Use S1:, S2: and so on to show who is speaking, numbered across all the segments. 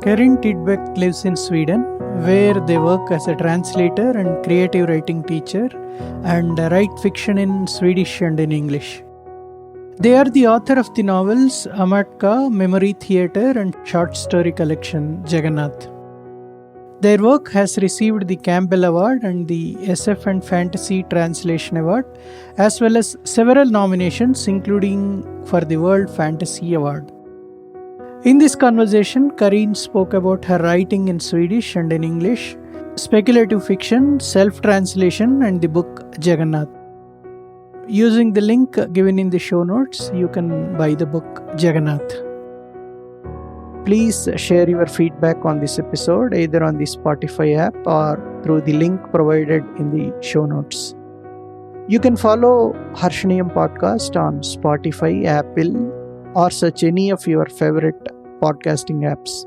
S1: Karin Tidbeck lives in Sweden, where they work as a translator and creative writing teacher and write fiction in Swedish and in English. They are the author of the novels Amatka, Memory Theatre, and short story collection Jagannath. Their work has received the Campbell Award and the SF and Fantasy Translation Award, as well as several nominations, including for the World Fantasy Award. In this conversation, Karin spoke about her writing in Swedish and in English, speculative fiction, self-translation, and the book Jagannath. Using the link given in the show notes, you can buy the book Jagannath. Please share your feedback on this episode either on the Spotify app or through the link provided in the show notes. You can follow Harshaniyam Podcast on Spotify, Apple, or search any of your favorite podcasting apps.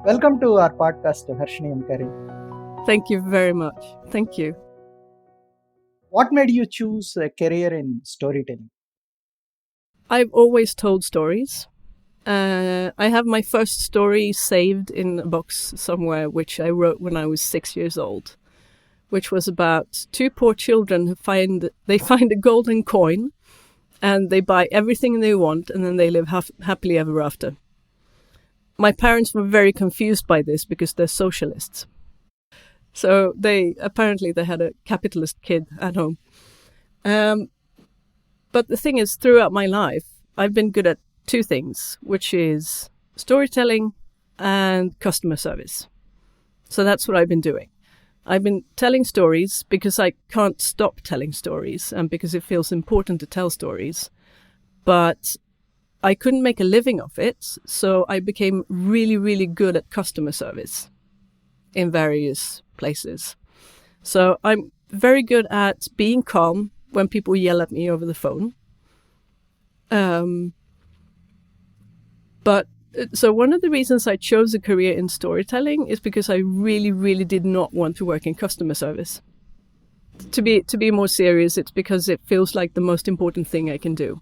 S1: Welcome to our podcast, Harshaniyam Karin.
S2: Thank you very much. Thank you.
S1: What made you choose a career in storytelling?
S2: I've always told stories. I have my first story saved in a box somewhere, which I wrote when I was 6 years old, which was about two poor children who find a golden coin and they buy everything they want and then they live happily ever after. My parents were very confused by this because they're socialists. So they had a capitalist kid at home. But the thing is, throughout my life, I've been good at two things, which is storytelling and customer service. So that's what I've been doing. I've been telling stories because I can't stop telling stories and because it feels important to tell stories. But I couldn't make a living of it, so I became really, really good at customer service in various places. So I'm very good at being calm when people yell at me over the phone. So one of the reasons I chose a career in storytelling is because I really, really did not want to work in customer service. To be more serious, it's because it feels like the most important thing I can do.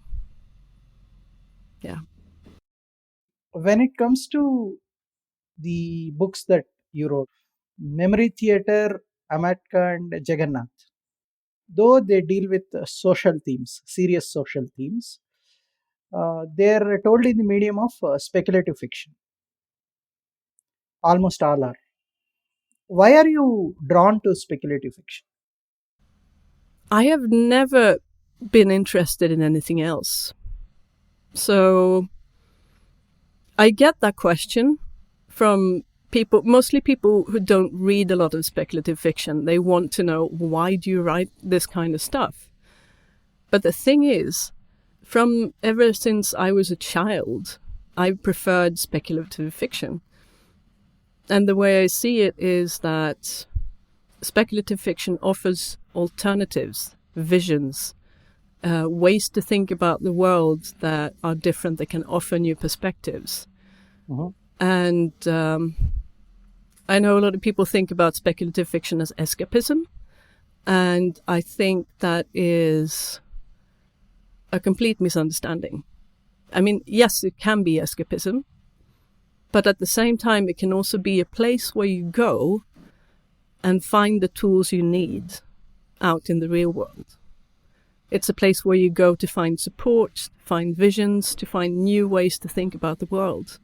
S2: Yeah.
S1: When it comes to the books that you wrote, Memory Theatre, Amatka, and Jagannath, though they deal with social themes, serious social themes, they're told in the medium of speculative fiction. Almost all are. Why are you drawn to speculative fiction?
S2: I have never been interested in anything else. So I get that question from people, mostly people who don't read a lot of speculative fiction. They want to know, why do you write this kind of stuff? But the thing is, from ever since I was a child, I preferred speculative fiction. And the way I see it is that speculative fiction offers alternatives, visions, ways to think about the world that are different, that can offer new perspectives.
S1: Mm-hmm.
S2: And I know a lot of people think about speculative fiction as escapism, and I think that is a complete misunderstanding. I mean, yes, it can be escapism, but at the same time, it can also be a place where you go and find the tools you need out in the real world. It's a place where you go to find support, find visions, to find new ways to think about the world.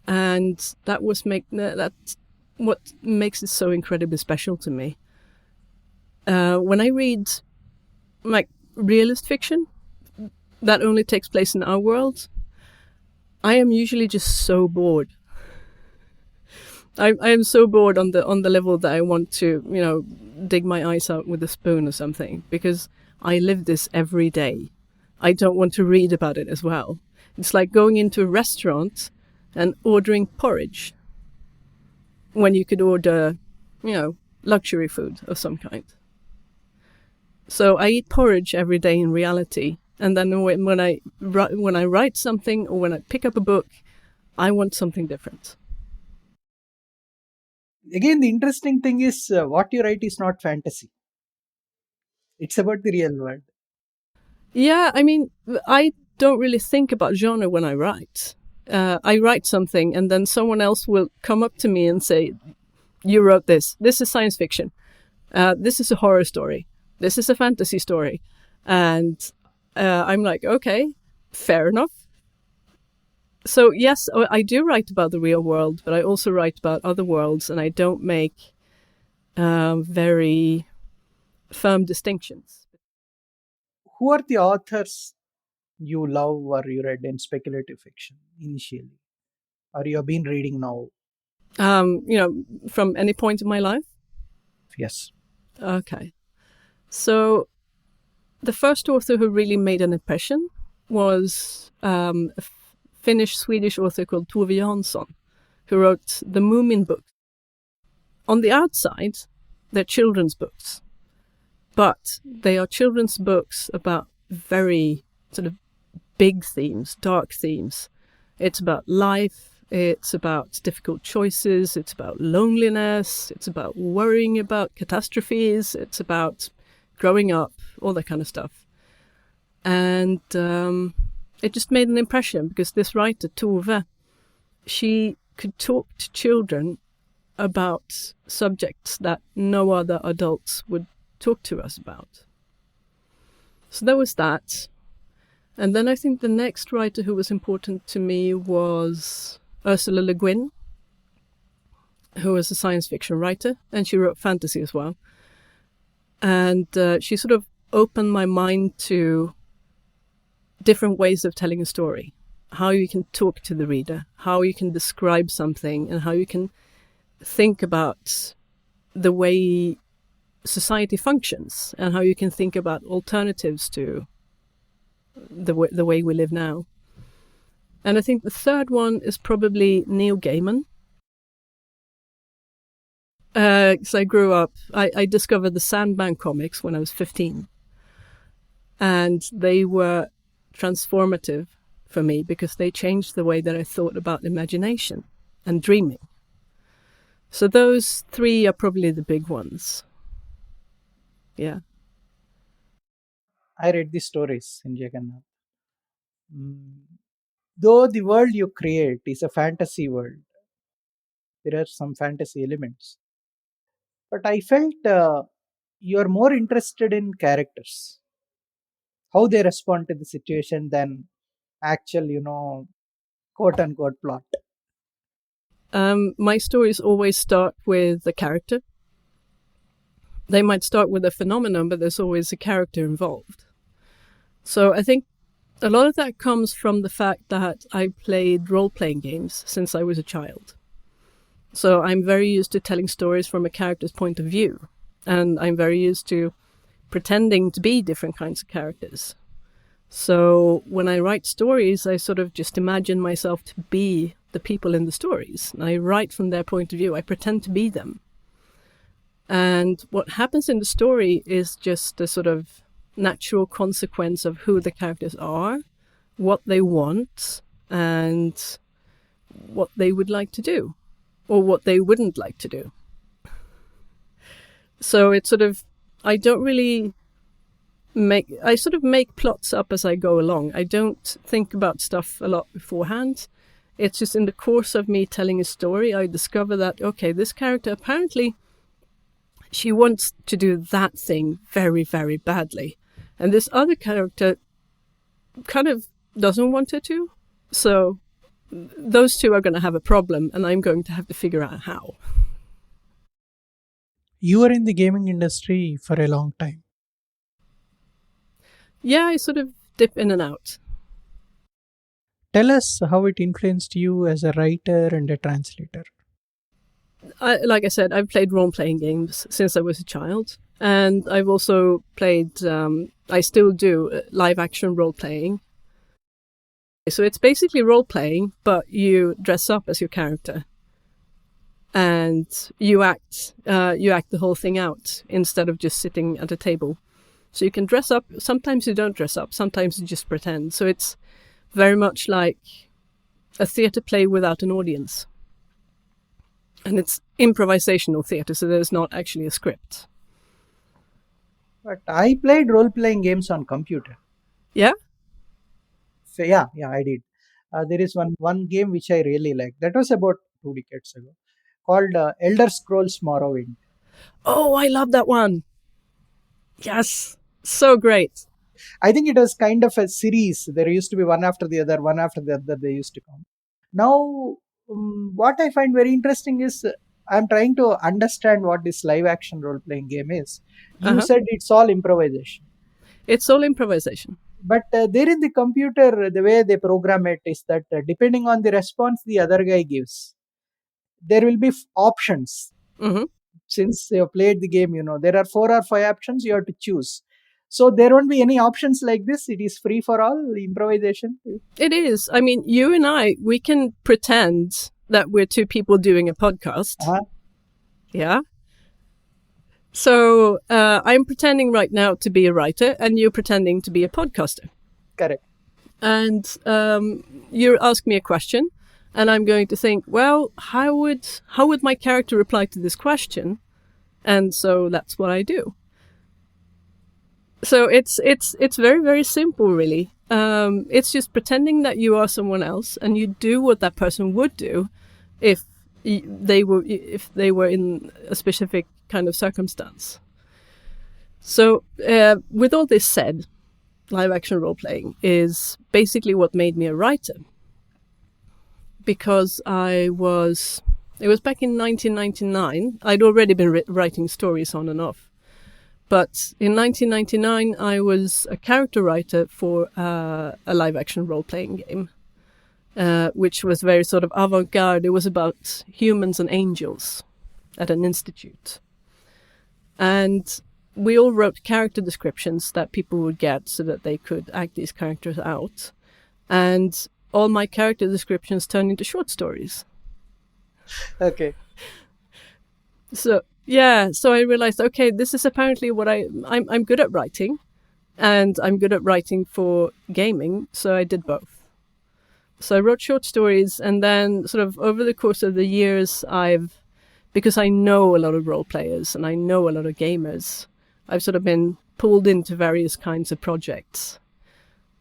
S2: And that's what makes it so incredibly special to me. When I read like realist fiction that only takes place in our world, I am usually just so bored. I am so bored on the level that I want to, dig my eyes out with a spoon or something, because I live this every day. I don't want to read about it as well. It's like going into a restaurant and ordering porridge when you could order, luxury food of some kind. So I eat porridge every day in reality. And then when I write something or when I pick up a book, I want something different.
S1: Again, the interesting thing is what you write is not fantasy. It's about the real world.
S2: Yeah, I mean, I don't really think about genre when I write. I write something and then someone else will come up to me and say, "You wrote this. This is science fiction. This is a horror story. This is a fantasy story." And I'm like, okay, fair enough. So yes, I do write about the real world, but I also write about other worlds, and I don't make very firm distinctions.
S1: Who are the authors you love or you read in speculative fiction initially, or you have been reading now?
S2: From any point in my life.
S1: Yes.
S2: Okay. So the first author who really made an impression was a Finnish Swedish author called Tove Jansson, who wrote the Moomin book. On the outside, they're children's books, but they are children's books about very sort of big themes, dark themes. It's about life, it's about difficult choices, it's about loneliness, it's about worrying about catastrophes, it's about growing up, all that kind of stuff. And it just made an impression because this writer, Tove, she could talk to children about subjects that no other adults would talk to us about. So there was that. And then I think the next writer who was important to me was Ursula Le Guin, who was a science fiction writer, and she wrote fantasy as well. And she sort of opened my mind to different ways of telling a story, how you can talk to the reader, how you can describe something, and how you can think about the way society functions and how you can think about alternatives to the way we live now. And I think the third one is probably Neil Gaiman. Because I grew up, I discovered the Sandman comics when I was 15. And they were transformative for me because they changed the way that I thought about imagination and dreaming. So those three are probably the big ones. Yeah.
S1: I read the stories in Jagannath. Though the world you create is a fantasy world, there are some fantasy elements. But I felt you are more interested in characters, how they respond to the situation than actual, quote unquote plot.
S2: My stories always start with a character. They might start with a phenomenon, but there's always a character involved. So I think a lot of that comes from the fact that I played role-playing games since I was a child. So I'm very used to telling stories from a character's point of view. And I'm very used to pretending to be different kinds of characters. So when I write stories, I sort of just imagine myself to be the people in the stories. And I write from their point of view. I pretend to be them. And what happens in the story is just a sort of natural consequence of who the characters are, what they want, and what they would like to do, or what they wouldn't like to do. So it's sort of, I sort of make plots up as I go along. I don't think about stuff a lot beforehand. It's just in the course of me telling a story, I discover that, okay, this character apparently, she wants to do that thing very, very badly. And this other character kind of doesn't want her to. So those two are going to have a problem, and I'm going to have to figure out how.
S1: You were in the gaming industry for a long time.
S2: Yeah, I sort of dip in and out.
S1: Tell us how it influenced you as a writer and a translator.
S2: Like I said, I've played role-playing games since I was a child. And I've also played, I still do live-action role-playing. So it's basically role-playing, but you dress up as your character. And you act the whole thing out instead of just sitting at a table. So you can dress up. Sometimes you don't dress up. Sometimes you just pretend. So it's very much like a theatre play without an audience. And it's improvisational theatre, so there's not actually a script.
S1: But I played role playing games on computer.
S2: Yeah?
S1: So yeah, I did. There is one game which I really like. That was about 2 decades ago, called Elder Scrolls Morrowind.
S2: Oh, I love that one. Yes. So great.
S1: I think it was kind of a series. There used to be one after the other, one after the other. They used to come. Now, what I find very interesting is I'm trying to understand what this live action role playing game is. You
S2: Uh-huh.
S1: said it's all improvisation,
S2: It's all improvisation.
S1: but there in the computer, the way they program it is that depending on the response the other guy gives, there will be options.
S2: Mm-hmm.
S1: Since you have played the game, there are 4 or 5 options you have to choose. So there won't be any options like this. It is free for all improvisation.
S2: It is. I mean, you and I, we can pretend that we're two people doing a podcast.
S1: Uh-huh.
S2: Yeah. So I'm pretending right now to be a writer, and you're pretending to be a podcaster.
S1: Correct.
S2: And you ask me a question, and I'm going to think, well, how would my character reply to this question? And so that's what I do. So it's very, very simple, really. It's just pretending that you are someone else, and you do what that person would do if they were in a specific kind of circumstance. So with all this said, live action role playing is basically what made me a writer, because it was back in 1999. I'd already been writing stories on and off. But in 1999, I was a character writer for a live-action role-playing game, which was very sort of avant-garde. It was about humans and angels at an institute. And we all wrote character descriptions that people would get so that they could act these characters out. And all my character descriptions turned into short stories.
S1: Okay.
S2: So I realized, okay, this is apparently what I'm good at writing, and I'm good at writing for gaming, so I did both. So I wrote short stories, and then sort of over the course of the years, because I know a lot of role players and I know a lot of gamers, I've sort of been pulled into various kinds of projects.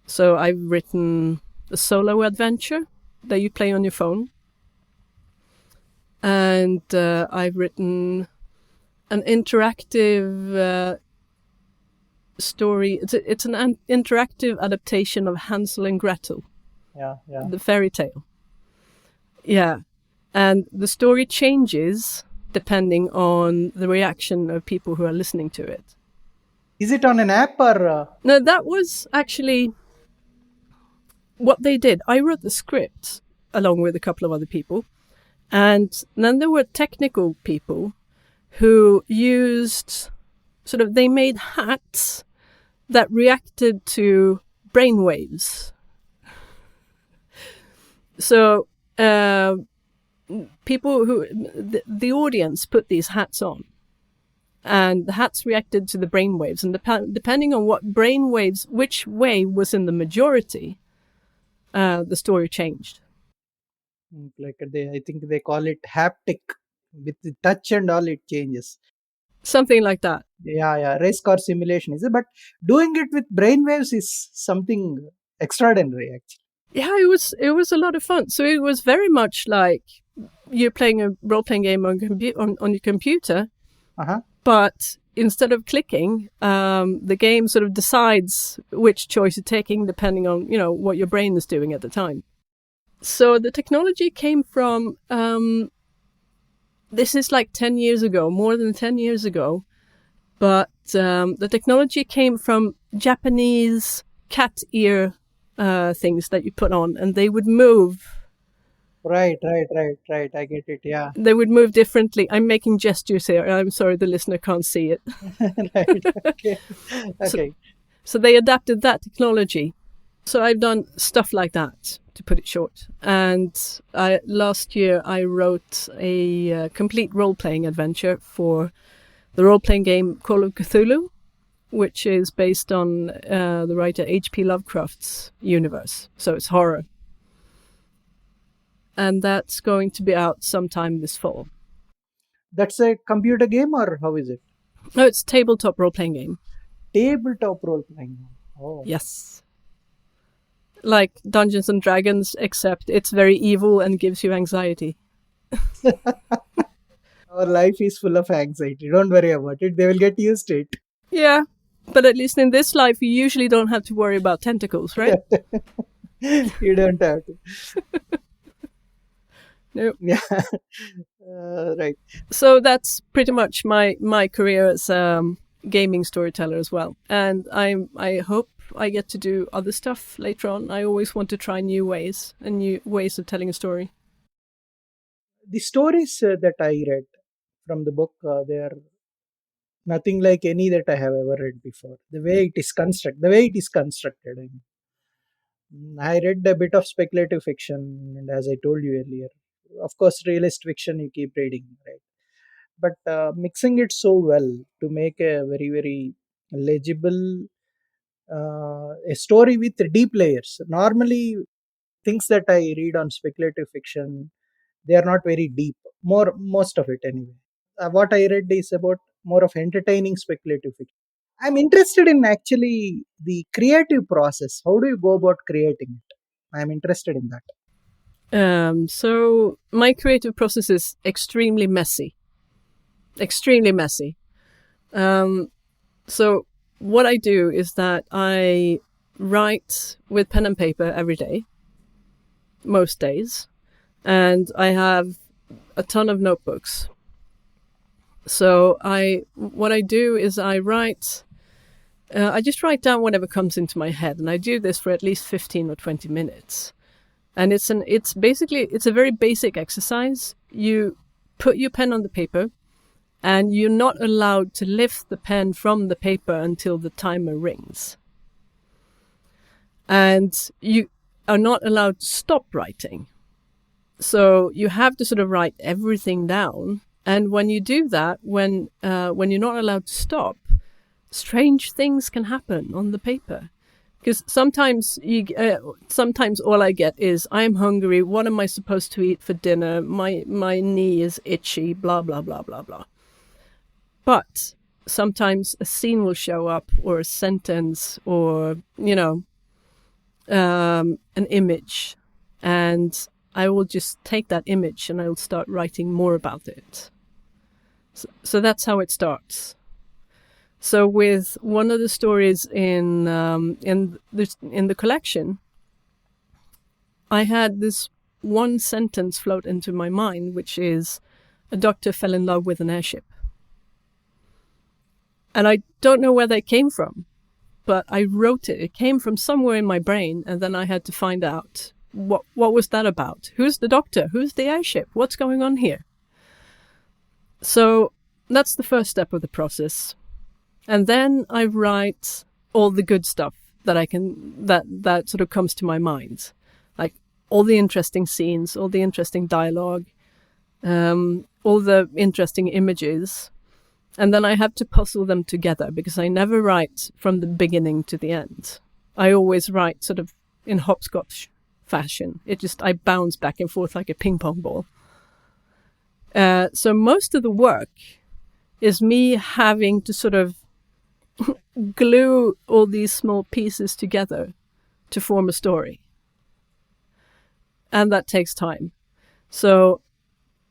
S2: So I've written a solo adventure that you play on your phone. And I've written an interactive story. It's an interactive adaptation of Hansel and Gretel,
S1: Yeah.
S2: the fairy tale. Yeah. And the story changes depending on the reaction of people who are listening to it.
S1: Is it on an app or?
S2: No, that was actually what they did. I wrote the script along with a couple of other people. And then there were technical people who used they made hats that reacted to brainwaves. So people the audience put these hats on, and the hats reacted to the brainwaves. And depending on what brainwaves, which way was in the majority, the story changed.
S1: I think they call it haptic. With the touch and all, it changes.
S2: Something like that.
S1: Yeah. Race car simulation is it? But doing it with brainwaves is something extraordinary, actually.
S2: Yeah, it was a lot of fun. So it was very much like you're playing a role-playing game on your computer,
S1: Uh-huh.
S2: but instead of clicking, the game sort of decides which choice you're taking depending on what your brain is doing at the time. So the technology came from this is like 10 years ago, more than 10 years ago, but the technology came from Japanese cat ear things that you put on, and they would move.
S1: Right. I get it. Yeah.
S2: They would move differently. I'm making gestures here. I'm sorry, the listener can't see it.
S1: Right. Okay.
S2: So they adapted that technology. So I've done stuff like that, to put it short. And last year I wrote a complete role-playing adventure for the role-playing game Call of Cthulhu, which is based on the writer H.P. Lovecraft's universe. So it's horror. And that's going to be out sometime this fall.
S1: That's a computer game, or how is it?
S2: No, it's a tabletop role-playing game.
S1: Tabletop role playing. Oh.
S2: Yes. like Dungeons and Dragons, except it's very evil and gives you anxiety.
S1: Our life is full of anxiety. Don't worry about it. They will get used to it.
S2: Yeah, but at least in this life, you usually don't have to worry about tentacles, right?
S1: You don't have to.
S2: No.
S1: Yeah. Right.
S2: So that's pretty much my career as gaming storyteller as well. And I hope I get to do other stuff later on. I always want to try new ways and new ways of telling a story.
S1: The stories that I read from the book, they are nothing like any that I have ever read before. The way it is constructed. I read a bit of speculative fiction, and as I told you earlier, of course, realist fiction you keep reading, right? But mixing it so well to make a very, very legible a story with deep layers. Normally, things that I read on speculative fiction, they are not very deep. Most of it anyway. What I read is about more of entertaining speculative fiction. I'm interested in actually the creative process. How do you go about creating it? I'm interested in that.
S2: So my creative process is extremely messy. Extremely messy. So what I do is that I write with pen and paper every day, most days, and I have a ton of notebooks. So what I do is I just write down whatever comes into my head, and I do this for at least 15 or 20 minutes. And it's a very basic exercise. You put your pen on the paper, and you're not allowed to lift the pen from the paper until the timer rings. And you are not allowed to stop writing. So you have to sort of write everything down. And when you do that, when you're not allowed to stop, strange things can happen on the paper. Because sometimes all I get is, I'm hungry, what am I supposed to eat for dinner? My knee is itchy, blah, blah, blah, blah, blah. But sometimes a scene will show up, or a sentence, or, an image. And I will just take that image and I will start writing more about it. So that's how it starts. So with one of the stories in the collection, I had this one sentence float into my mind, which is, a doctor fell in love with an airship. And I don't know where that came from, but I wrote it. It came from somewhere in my brain, and then I had to find out what was that about? Who's the doctor? Who's the airship? What's going on here? So that's the first step of the process. And then I write all the good stuff that sort of comes to my mind. Like all the interesting scenes, all the interesting dialogue, all the interesting images. And then I have to puzzle them together, because I never write from the beginning to the end. I always write sort of in hopscotch fashion. I bounce back and forth like a ping pong ball. So most of the work is me having to sort of glue all these small pieces together to form a story. And that takes time. So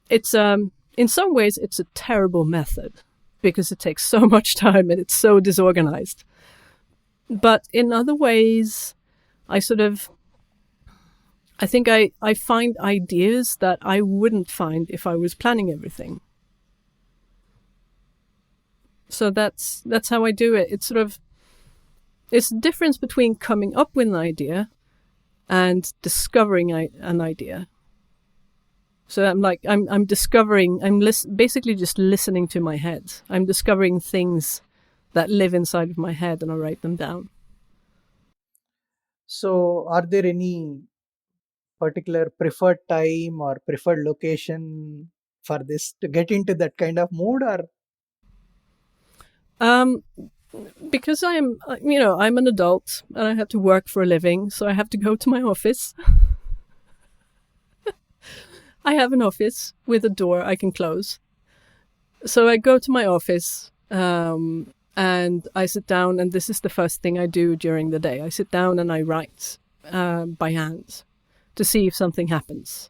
S2: it's in some ways it's a terrible method, because it takes so much time and it's so disorganized. But in other ways, I think I find ideas that I wouldn't find if I was planning everything. So that's how I do it. It's the difference between coming up with an idea and discovering an idea. So I'm discovering, basically just listening to my head. I'm discovering things that live inside of my head, and I write them down.
S1: So are there any particular preferred time or preferred location for this to get into that kind of mood, or?
S2: Because I'm an adult and I have to work for a living, so I have to go to my office. I have an office with a door I can close. So I go to my office and I sit down, and this is the first thing I do during the day. I sit down and I write. by hand to see if something happens.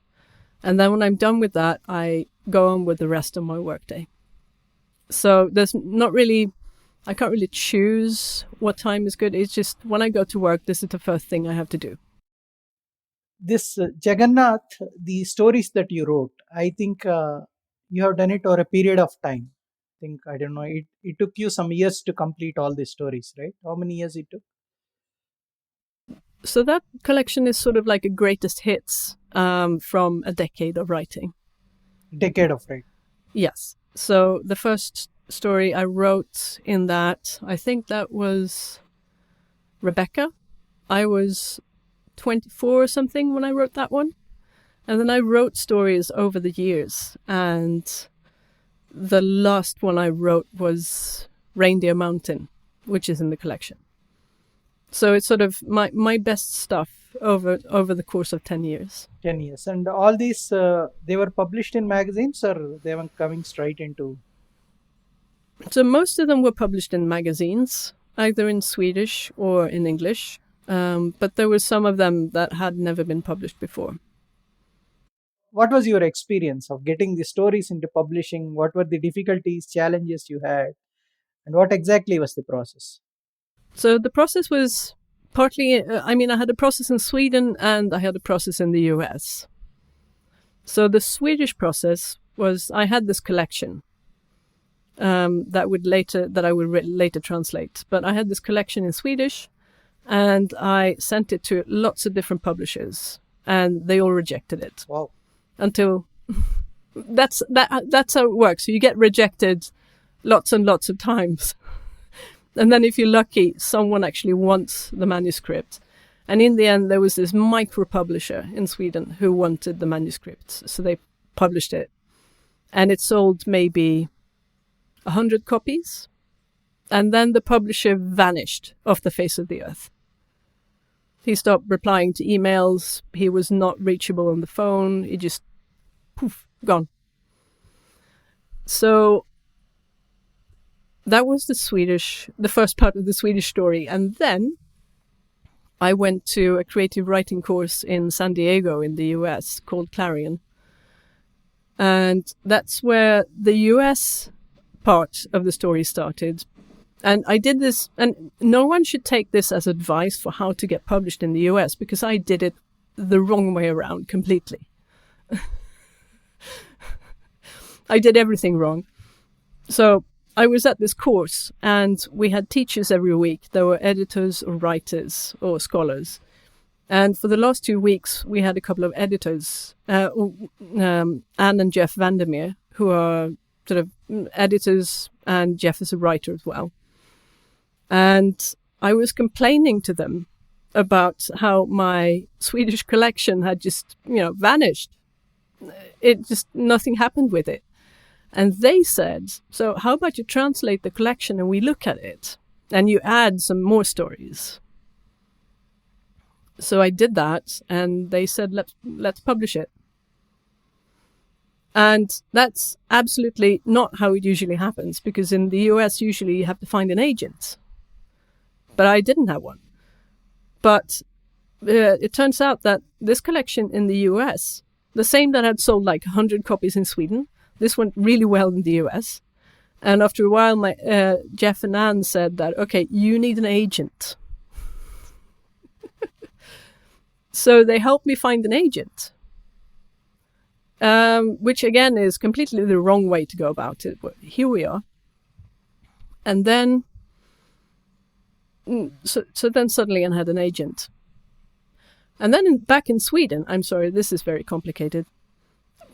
S2: And then when I'm done with that, I go on with the rest of my workday. So there's not really, I can't really choose what time is good. It's just when I go to work, this is the first thing I have to do.
S1: This Jagannath, the stories that you wrote, I think you have done it over a period of time. I think, I don't know, it took you some years to complete all these stories, right? How many years it took?
S2: So that collection is sort of like a greatest hits from a decade of writing.
S1: Decade of writing.
S2: Yes. So the first story I wrote in that, I think that was Rebecca. I was 24 or something when I wrote that one. And then I wrote stories over the years. And the last one I wrote was Reindeer Mountain, which is in the collection. So it's sort of my best stuff over the course of 10 years.
S1: 10 years. And all these, they were published in magazines, or they were coming straight into?
S2: So most of them were published in magazines, either in Swedish or in English. But there were some of them that had never been published before.
S1: What was your experience of getting the stories into publishing? What were the difficulties, challenges you had? And what exactly was the process?
S2: So the process was partly, I had a process in Sweden and I had a process in the US. So the Swedish process was, I had this collection that I would later translate. But I had this collection in Swedish and I sent it to lots of different publishers and they all rejected it.
S1: Wow.
S2: Until that's how it works. So you get rejected lots and lots of times. And then if you're lucky, someone actually wants the manuscript. And in the end, there was this micro publisher in Sweden who wanted the manuscript. So they published it. And it sold maybe 100 copies. And then the publisher vanished off the face of the earth. He stopped replying to emails. He was not reachable on the phone. He just, poof, gone. So that was the first part of the Swedish story. And then I went to a creative writing course in San Diego in the US called Clarion. And that's where the US part of the story started. And I did this, and no one should take this as advice for how to get published in the US, because I did it the wrong way around completely. I did everything wrong. So I was at this course and we had teachers every week. There were editors or writers or scholars. And for the last 2 weeks, we had a couple of editors, Anne and Jeff Vandermeer, who are sort of editors, and Jeff is a writer as well. And I was complaining to them about how my Swedish collection had just, vanished. It just, nothing happened with it. And they said, so how about you translate the collection and we look at it and you add some more stories. So I did that and they said, let's publish it. And that's absolutely not how it usually happens, because in the US, usually you have to find an agent. But I didn't have one. But it turns out that this collection in the US, the same that had sold like 100 copies in Sweden, this went really well in the US. And after a while, Jeff and Anne said that, okay, you need an agent. So they helped me find an agent, which again is completely the wrong way to go about it. But here we are. And then, so then suddenly I had an agent. And then back in Sweden, I'm sorry, this is very complicated.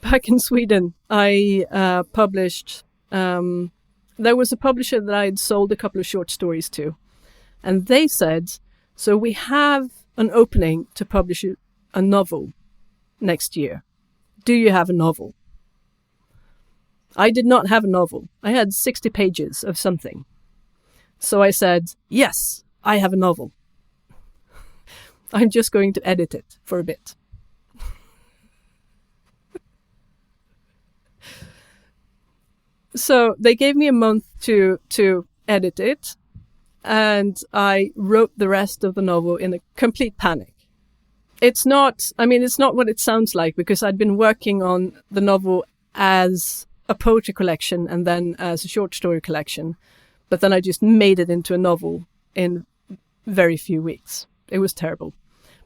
S2: Back in Sweden, I published, there was a publisher that I had sold a couple of short stories to. And they said, so we have an opening to publish a novel next year. Do you have a novel? I did not have a novel. I had 60 pages of something. So I said, yes, I have a novel. I'm just going to edit it for a bit. So they gave me a month to edit it, and I wrote the rest of the novel in a complete panic. It's not, I mean, it's not what it sounds like, because I'd been working on the novel as a poetry collection and then as a short story collection. But then I just made it into a novel in very few weeks. It was terrible.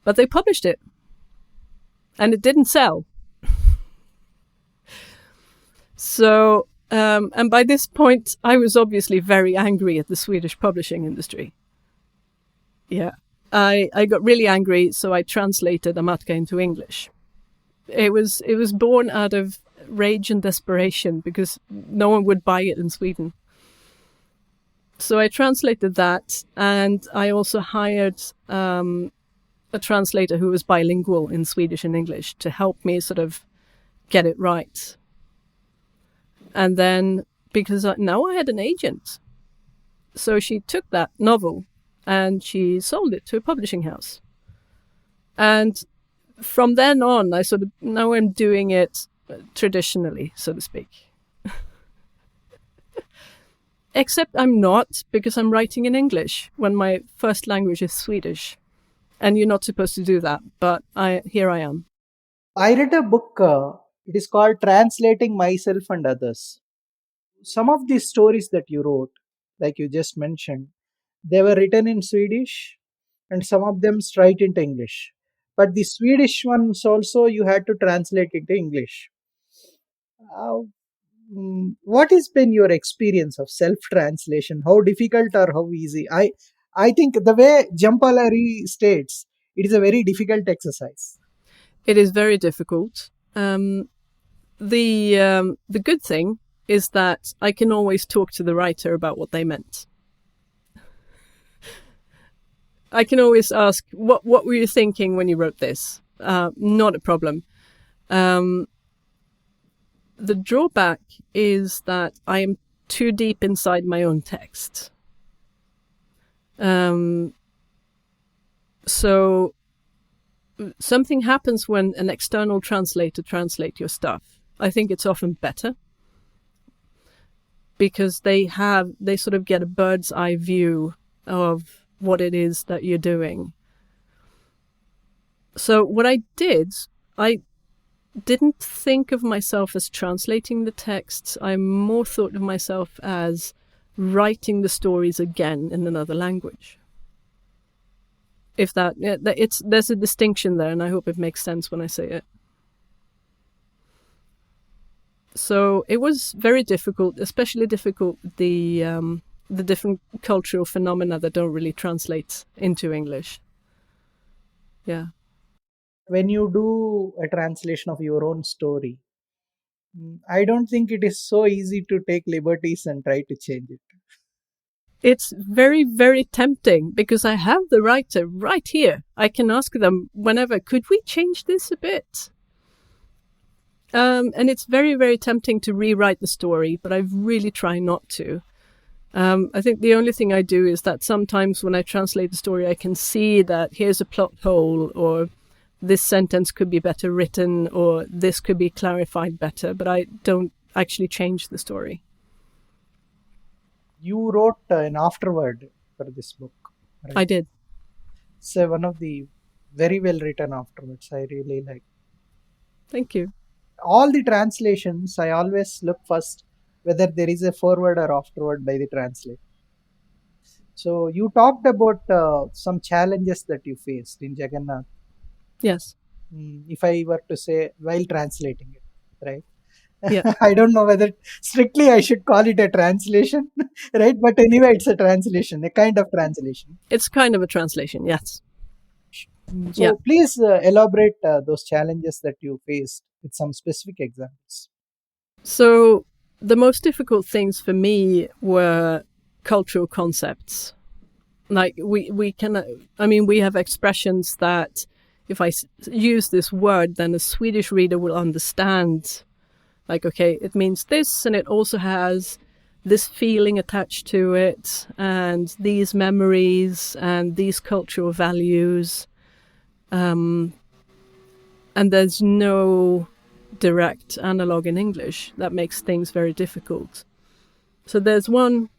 S2: But they published it. And it didn't sell. So, and by this point, I was obviously very angry at the Swedish publishing industry. Yeah. I got really angry, so I translated Amatka into English. It was born out of rage and desperation because no one would buy it in Sweden. So I translated that, and I also hired a translator who was bilingual in Swedish and English to help me sort of get it right. And then, because now I had an agent, so she took that novel and she sold it to a publishing house. And from then on, now I'm doing it traditionally, so to speak. Except I'm not, because I'm writing in English when my first language is Swedish. And you're not supposed to do that, but here I am.
S1: I read a book, it is called Translating Myself and Others. Some of these stories that you wrote, like you just mentioned, they were written in Swedish and some of them straight into English. But the Swedish ones also you had to translate into English. Uh, what has been your experience of self-translation? How difficult or how easy? I think the way Jampalari states, it is a very difficult exercise.
S2: It is very difficult. The good thing is that I can always talk to the writer about what they meant. I can always ask, what were you thinking when you wrote this? Not a problem. The drawback is that I am too deep inside my own text. So something happens when an external translator translates your stuff. I think it's often better because they sort of get a bird's eye view of what it is that you're doing. So what I didn't think of myself as translating the texts. I more thought of myself as writing the stories again in another language. If there's a distinction there, and I hope it makes sense when I say it. So it was very difficult, especially difficult the different cultural phenomena that don't really translate into English. Yeah.
S1: When you do a translation of your own story, I don't think it is so easy to take liberties and try to change it.
S2: It's very, very tempting because I have the writer right here. I can ask them whenever, could we change this a bit? And it's very, very tempting to rewrite the story, but I really try not to. I think the only thing I do is that sometimes when I translate the story, I can see that here's a plot hole, or this sentence could be better written, or this could be clarified better, but I don't actually change the story.
S1: You wrote an afterword for this book, right?
S2: I did.
S1: It's one of the very well written afterwards. I really like.
S2: Thank you.
S1: All the translations, I always look first whether there is a foreword or afterword by the translator. So you talked about some challenges that you faced in Jagannath.
S2: Yes.
S1: If I were to say while translating it, right?
S2: Yeah.
S1: I don't know whether strictly I should call it a translation, right? But anyway, it's a translation, a kind of translation.
S2: It's kind of a translation, yes.
S1: So please elaborate those challenges that you faced with some specific examples.
S2: So the most difficult things for me were cultural concepts. Like we have expressions that if I use this word, then a Swedish reader will understand. Like, okay, it means this, and it also has this feeling attached to it, and these memories, and these cultural values. And there's no direct analog in English. That makes things very difficult. So there's one,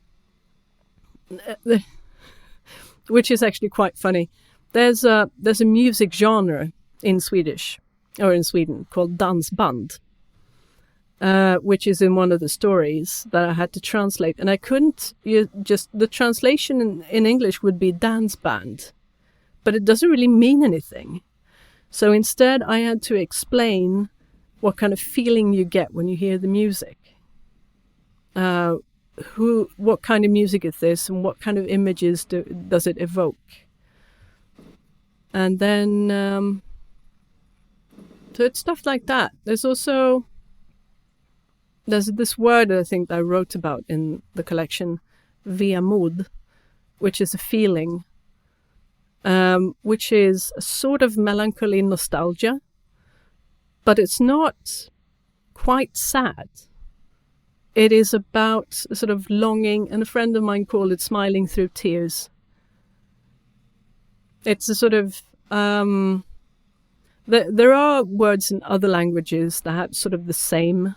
S2: which is actually quite funny. There's a music genre in Swedish, or in Sweden, called Dansband, which is in one of the stories that I had to translate. And I couldn't, the translation in English would be dance band, but it doesn't really mean anything. So instead I had to explain what kind of feeling you get when you hear the music. What kind of music is this, and what kind of images does it evoke? And then, so it's stuff like that. There's this word I think I wrote about in the collection, vemod, which is a feeling, which is a sort of melancholy nostalgia, but it's not quite sad. It is about a sort of longing, and a friend of mine called it smiling through tears. It's a sort of, there are words in other languages that have sort of the same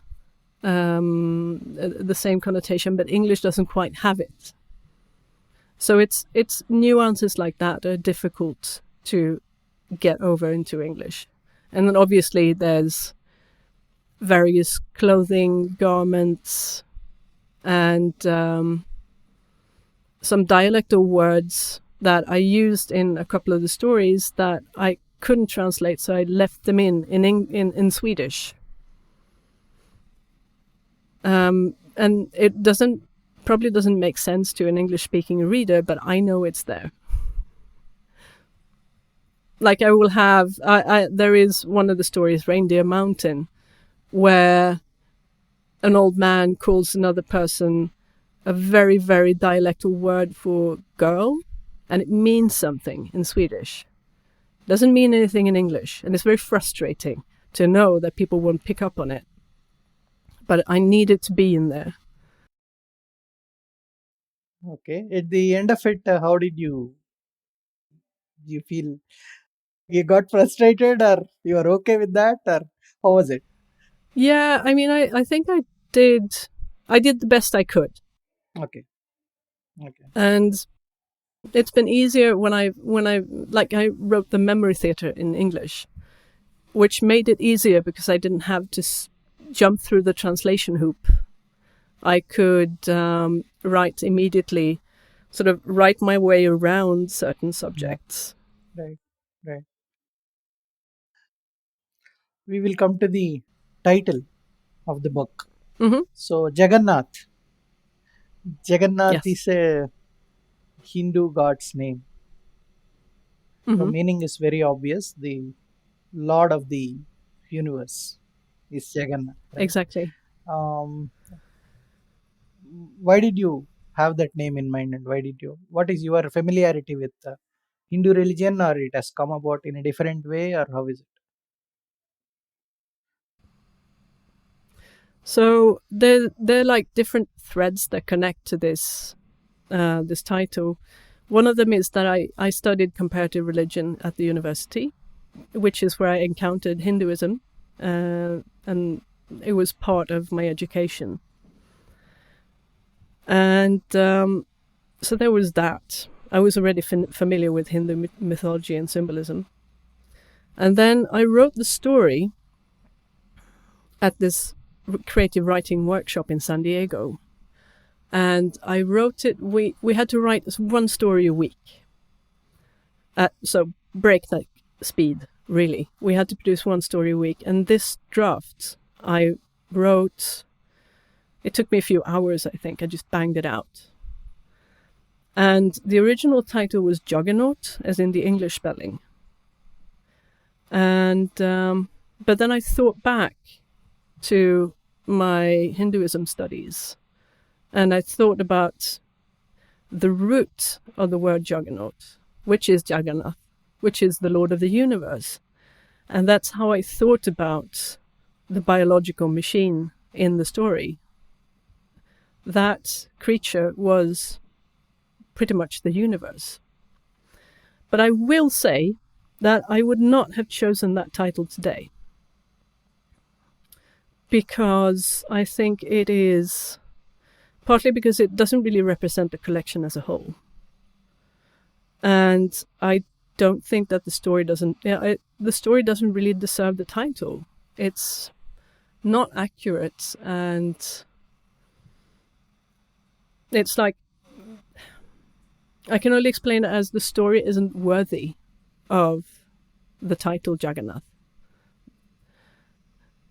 S2: connotation, but English doesn't quite have it. So it's nuances like that are difficult to get over into English. And then obviously there's various clothing, garments, and some dialectal words that I used in a couple of the stories that I couldn't translate, so I left them in Swedish. And it probably doesn't make sense to an English-speaking reader, but I know it's there. Like I will have, there is one of the stories, Reindeer Mountain, where an old man calls another person a very, very dialectal word for girl, and it means something in Swedish. It doesn't mean anything in English, and it's very frustrating to know that people won't pick up on it. But I need it to be in there.
S1: Okay. At the end of it, how did you feel? You got frustrated, or you were okay with that, or how was it?
S2: Yeah, I mean, I think I did the best I could.
S1: Okay.
S2: And it's been easier when I wrote the memory theatre in English, which made it easier because I didn't have to jump through the translation hoop. I could write immediately, sort of write my way around certain subjects.
S1: Right. We will come to the title of the book.
S2: Mm-hmm.
S1: So Jagannath. Jagannath
S2: Yes.
S1: is a Hindu god's name.
S2: Mm-hmm.
S1: The meaning is very obvious. The Lord of the universe is Jagannath. Right?
S2: Exactly.
S1: Why did you have that name in mind, and what is your familiarity with Hindu religion, or it has come about in a different way, or how is it?
S2: So they're like different threads that connect to this title. One of them is that I studied comparative religion at the university, which is where I encountered Hinduism, and it was part of my education. And so there was that. I was already familiar with Hindu mythology and symbolism. And then I wrote the story at this creative writing workshop in San Diego. And I wrote it, we had to write one story a week. So breakneck speed, really. We had to produce one story a week. And this draft I wrote, it took me a few hours, I think. I just banged it out. And the original title was Jagannath, as in the English spelling. And but then I thought back to my Hinduism studies, and I thought about the root of the word Jagannath, which is Jagannath, which is the Lord of the universe. And that's how I thought about the biological machine in the story. That creature was pretty much the universe. But I will say that I would not have chosen that title today, because I think it is partly because it doesn't really represent the collection as a whole. And I don't think that the story doesn't... the story doesn't really deserve the title. It's not accurate, and it's like, I can only explain it as the story isn't worthy of the title Jagannath.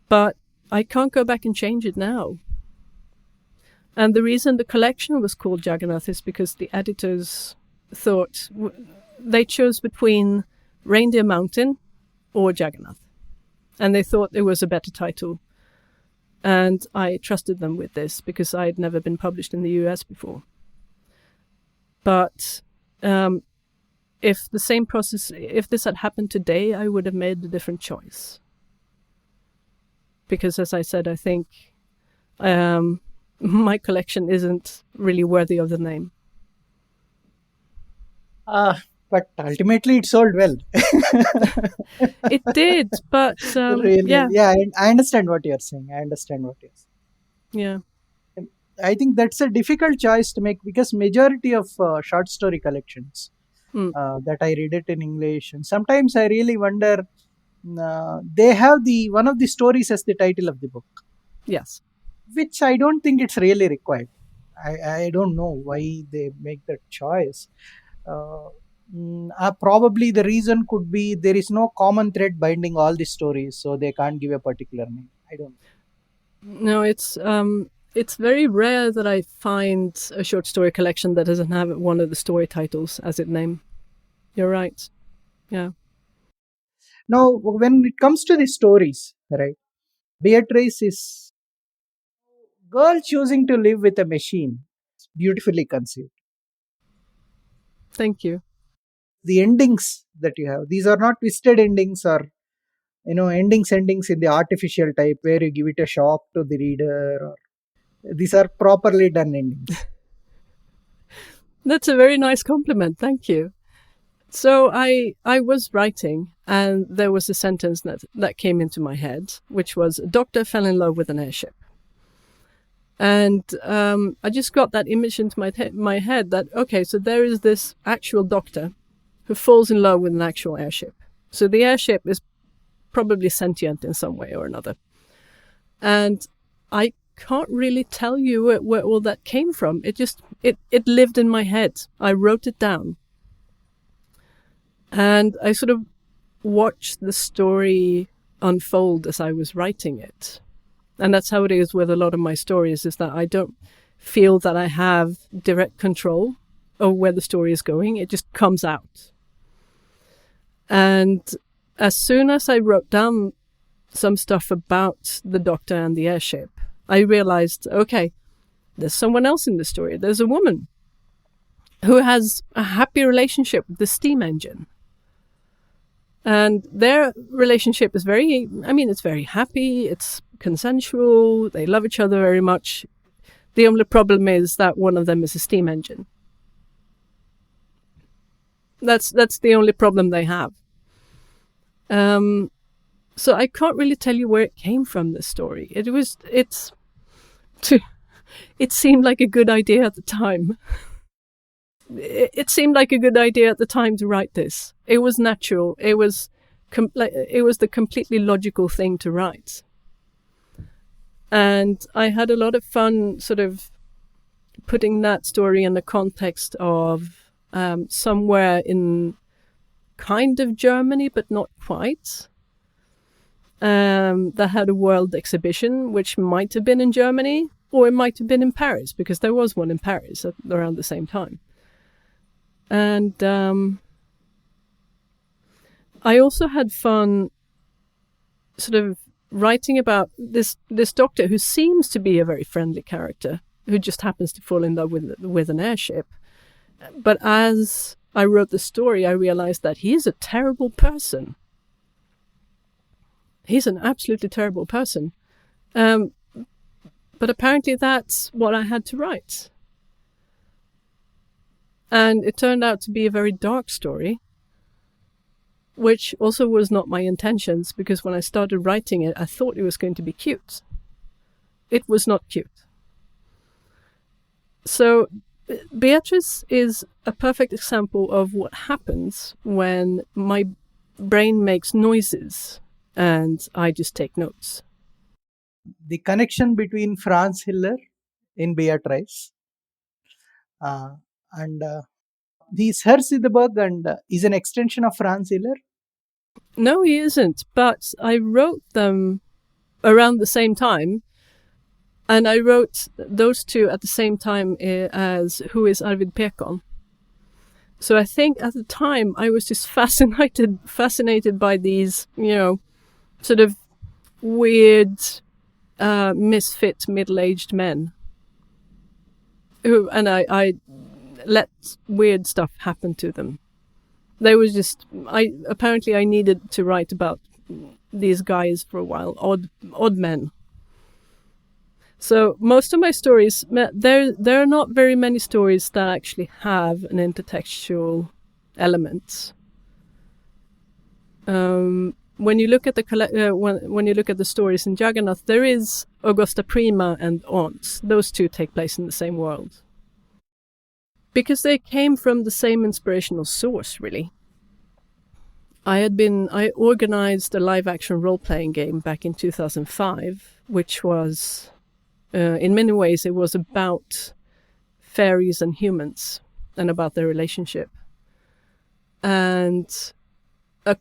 S2: But I can't go back and change it now. And the reason the collection was called Jagannath is because the editors thought they chose between Reindeer Mountain or Jagannath. And they thought it was a better title. And I trusted them with this because I had never been published in the US before. But if the same process, if this had happened today, I would have made a different choice. Because as I said, I think my collection isn't really worthy of the name.
S1: But ultimately it sold well.
S2: It did, but
S1: really, yeah, I understand what you're saying.
S2: Yeah.
S1: I think that's a difficult choice to make because majority of short story collections that I read it in English, and sometimes I really wonder they have one of the stories as the title of the book.
S2: Yes.
S1: Which I don't think it's really required. I don't know why they make that choice. Probably the reason could be there is no common thread binding all the stories, so they can't give a particular name. I don't know.
S2: No, it's very rare that I find a short story collection that doesn't have one of the story titles as its name. You're right. Yeah.
S1: Now, when it comes to the stories, right? Beatrice is girl choosing to live with a machine. It's beautifully conceived.
S2: Thank you.
S1: The endings that you have, these are not twisted endings or endings in the artificial type where you give it a shock to the reader, or these are properly done endings.
S2: That's a very nice compliment. Thank you. So I was writing, and there was a sentence that came into my head, which was, a doctor fell in love with an airship. And I just got that image into my head that, okay, so there is this actual doctor who falls in love with an actual airship. So the airship is probably sentient in some way or another. And I can't really tell you where all that came from. It lived in my head. I wrote it down. And I sort of watched the story unfold as I was writing it. And that's how it is with a lot of my stories, is that I don't feel that I have direct control of where the story is going. It just comes out. And as soon as I wrote down some stuff about the doctor and the airship, I realized, okay, there's someone else in the story. There's a woman who has a happy relationship with the steam engine. And their relationship is it's very happy, it's consensual, they love each other very much. The only problem is that one of them is a steam engine. That's the only problem they have. So I can't really tell you where it came from, this story. It seemed like a good idea at the time. It seemed like a good idea at the time to write this. It was natural. It was the completely logical thing to write. And I had a lot of fun sort of putting that story in the context of somewhere in kind of Germany, but not quite. That had a world exhibition, which might have been in Germany, or it might have been in Paris, because there was one in Paris around the same time. And I also had fun sort of writing about this doctor who seems to be a very friendly character, who just happens to fall in love with an airship. But as I wrote the story, I realized that he is a terrible person. He's an absolutely terrible person. But apparently that's what I had to write. And it turned out to be a very dark story, which also was not my intentions, because when I started writing it, I thought it was going to be cute. It was not cute. So Beatrice is a perfect example of what happens when my brain makes noises and I just take notes.
S1: The connection between Franz Hiller in Beatrice and he's Herr Sidberg and is an extension of Franz Hiller.
S2: No, he isn't, but I wrote them around the same time, and I wrote those two at the same time as Who is Arvid Pekon. So I think at the time I was just fascinated by these, sort of weird, misfit middle-aged men who, and I let weird stuff happen to them. They was just, apparently I needed to write about these guys for a while, odd men. So most of my stories, there are not very many stories that actually have an intertextual element. When you look at when you look at the stories in Jagannath, there is Augusta Prima and aunts. Those two take place in the same world. Because they came from the same inspirational source, really. I organized a live-action role-playing game back in 2005, which was, in many ways, it was about fairies and humans and about their relationship. And a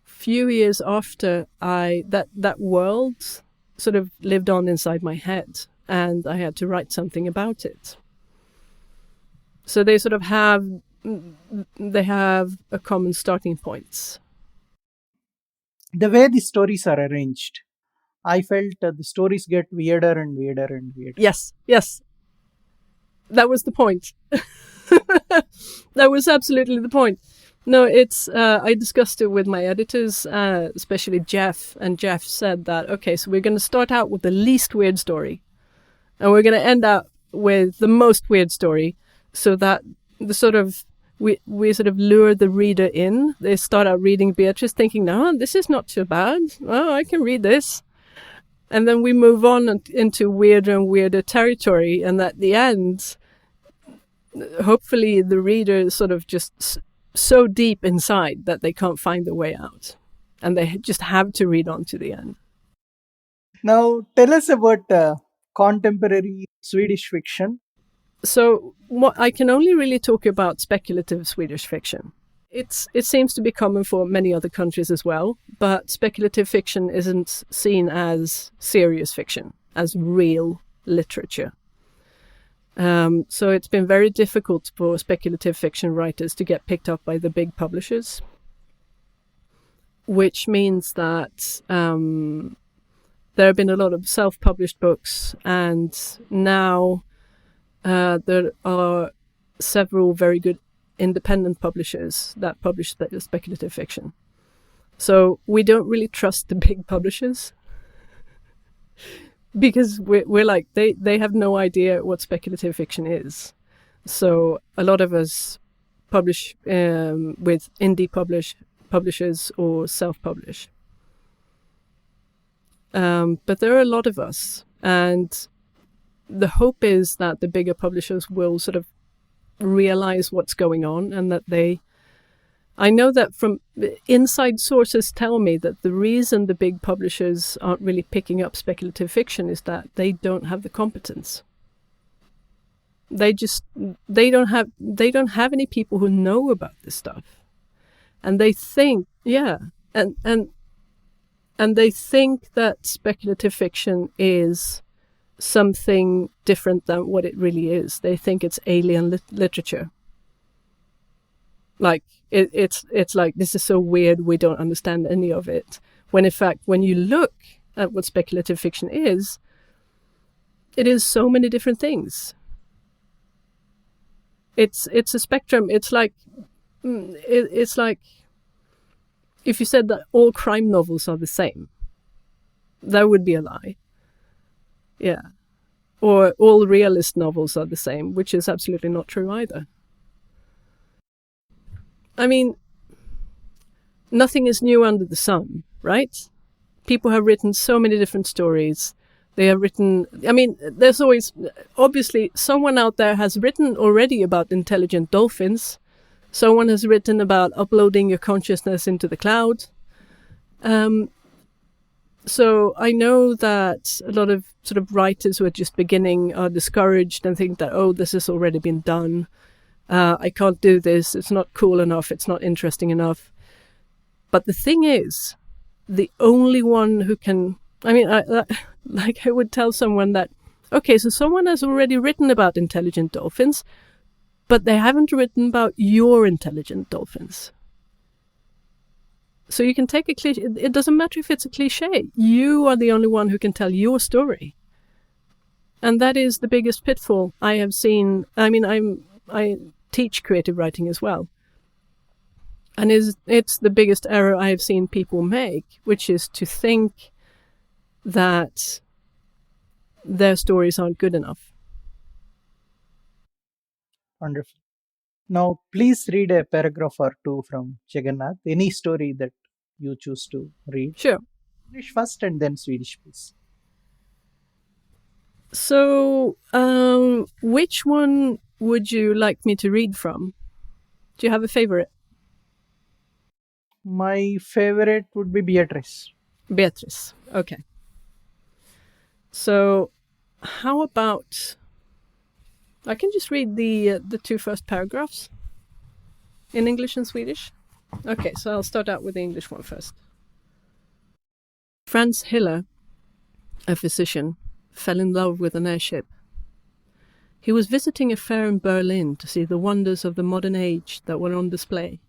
S2: few years after that world sort of lived on inside my head, and I had to write something about it. So they sort of have a common starting point.
S1: The way the stories are arranged, I felt the stories get weirder and weirder and weirder.
S2: Yes. That was the point. That was absolutely the point. No, it's, I discussed it with my editors, especially Jeff, and Jeff said that, okay, so we're going to start out with the least weird story, and we're going to end up with the most weird story, so that the sort of we sort of lure the reader in. They start out reading Beatrice thinking, no, this is not too bad. Oh, I can read this. And then we move on into weirder and weirder territory. And at the end, hopefully the reader is sort of just so deep inside that they can't find their way out. And they just have to read on to the end.
S1: Now, tell us about contemporary Swedish fiction.
S2: So I can only really talk about speculative Swedish fiction. It seems to be common for many other countries as well, but speculative fiction isn't seen as serious fiction, as real literature. So it's been very difficult for speculative fiction writers to get picked up by the big publishers, which means that there have been a lot of self-published books, and now there are several very good independent publishers that publish speculative fiction. So we don't really trust the big publishers because we're like, they have no idea what speculative fiction is. So a lot of us publish with indie publishers or self-publish. But there are a lot of us, and the hope is that the bigger publishers will sort of realize what's going on, and that I know that from inside sources tell me that the reason the big publishers aren't really picking up speculative fiction is that they don't have the competence. They don't have any people who know about this stuff. And they think, and they think that speculative fiction is something different than what it really is. They think it's alien literature. Like it's like, this is so weird, we don't understand any of it. When in fact, when you look at what speculative fiction is, it is so many different things. It's a spectrum. It's like if you said that all crime novels are the same, that would be a lie. Yeah. Or all realist novels are the same, which is absolutely not true either. I mean, nothing is new under the sun, right? People have written so many different stories. They have written, I mean, there's always, obviously, someone out there has written already about intelligent dolphins. Someone has written about uploading your consciousness into the cloud. So I know that a lot of sort of writers who are just beginning are discouraged and think that, oh, this has already been done. I can't do this. It's not cool enough. It's not interesting enough. But the thing is, the only one who can, I would tell someone that, okay, so someone has already written about intelligent dolphins, but they haven't written about your intelligent dolphins. So you can take a cliche. It doesn't matter if it's a cliche. You are the only one who can tell your story. And that is the biggest pitfall I have seen. I teach creative writing as well. And it's the biggest error I have seen people make, which is to think that their stories aren't good enough.
S1: Wonderful. Now, please read a paragraph or two from Jagannath, any story that you choose to read.
S2: Sure.
S1: English first and then Swedish, please.
S2: So, which one would you like me to read from? Do you have a favorite?
S1: My favorite would be Beatrice.
S2: Beatrice. Okay. So, how about I can just read the two first paragraphs in English and Swedish. Okay, so I'll start out with the English one first. Franz Hiller, a physician, fell in love with an airship. He was visiting a fair in Berlin to see the wonders of the modern age that were on display.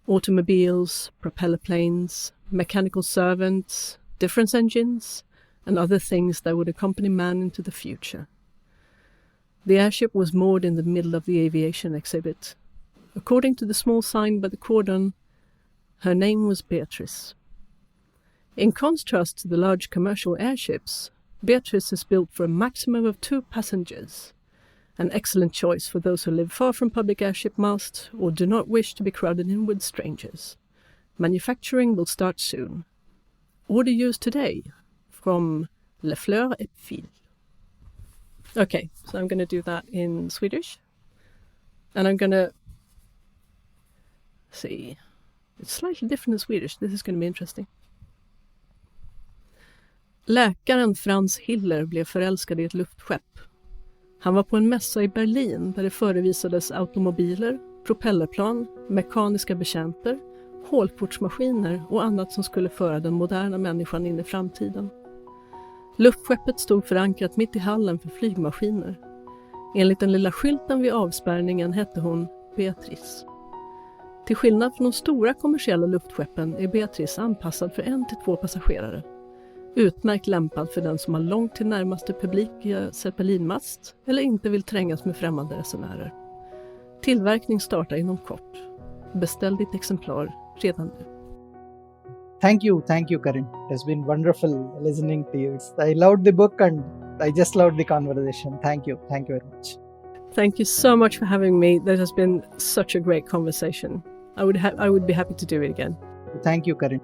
S2: Automobiles, propeller planes, mechanical servants, difference engines, and other things that would accompany man into the future. The airship was moored in the middle of the aviation exhibit. According to the small sign by the cordon, her name was Beatrice. In contrast to the large commercial airships, Beatrice is built for a maximum of 2 passengers, an excellent choice for those who live far from public airship masts or do not wish to be crowded in with strangers. Manufacturing will start soon. Order yours today from Le Fleur et Fil. Okay, so I'm going to do that in Swedish. And I'm going to see. It's slightly different in Swedish. This is going to be interesting. Läkaren Franz Hiller blev förälskad i ett luftskepp. Han var på en mässa i Berlin där det förevisades automobiler, propellerplan, mekaniska betjänter, hålkortsmaskiner och annat som skulle föra den moderna människan in i framtiden. Luftskeppet stod förankrat mitt i hallen för flygmaskiner. Enligt den lilla skylten vid avspärrningen hette hon Beatrice. Till skillnad från de stora kommersiella luftskeppen är Beatrice anpassad för 1 till 2 passagerare. Utmärkt lämpad för den som har långt till närmaste publika zeppelinmast eller inte vill trängas med främmande resenärer. Tillverkning startar inom kort. Beställ ditt exemplar redan nu.
S1: Thank you, Karin. It has been wonderful listening to you. I loved the book and I just loved the conversation. Thank you very much.
S2: Thank you so much for having me. That has been such a great conversation. I would be happy to do it again.
S1: Thank you, Karin.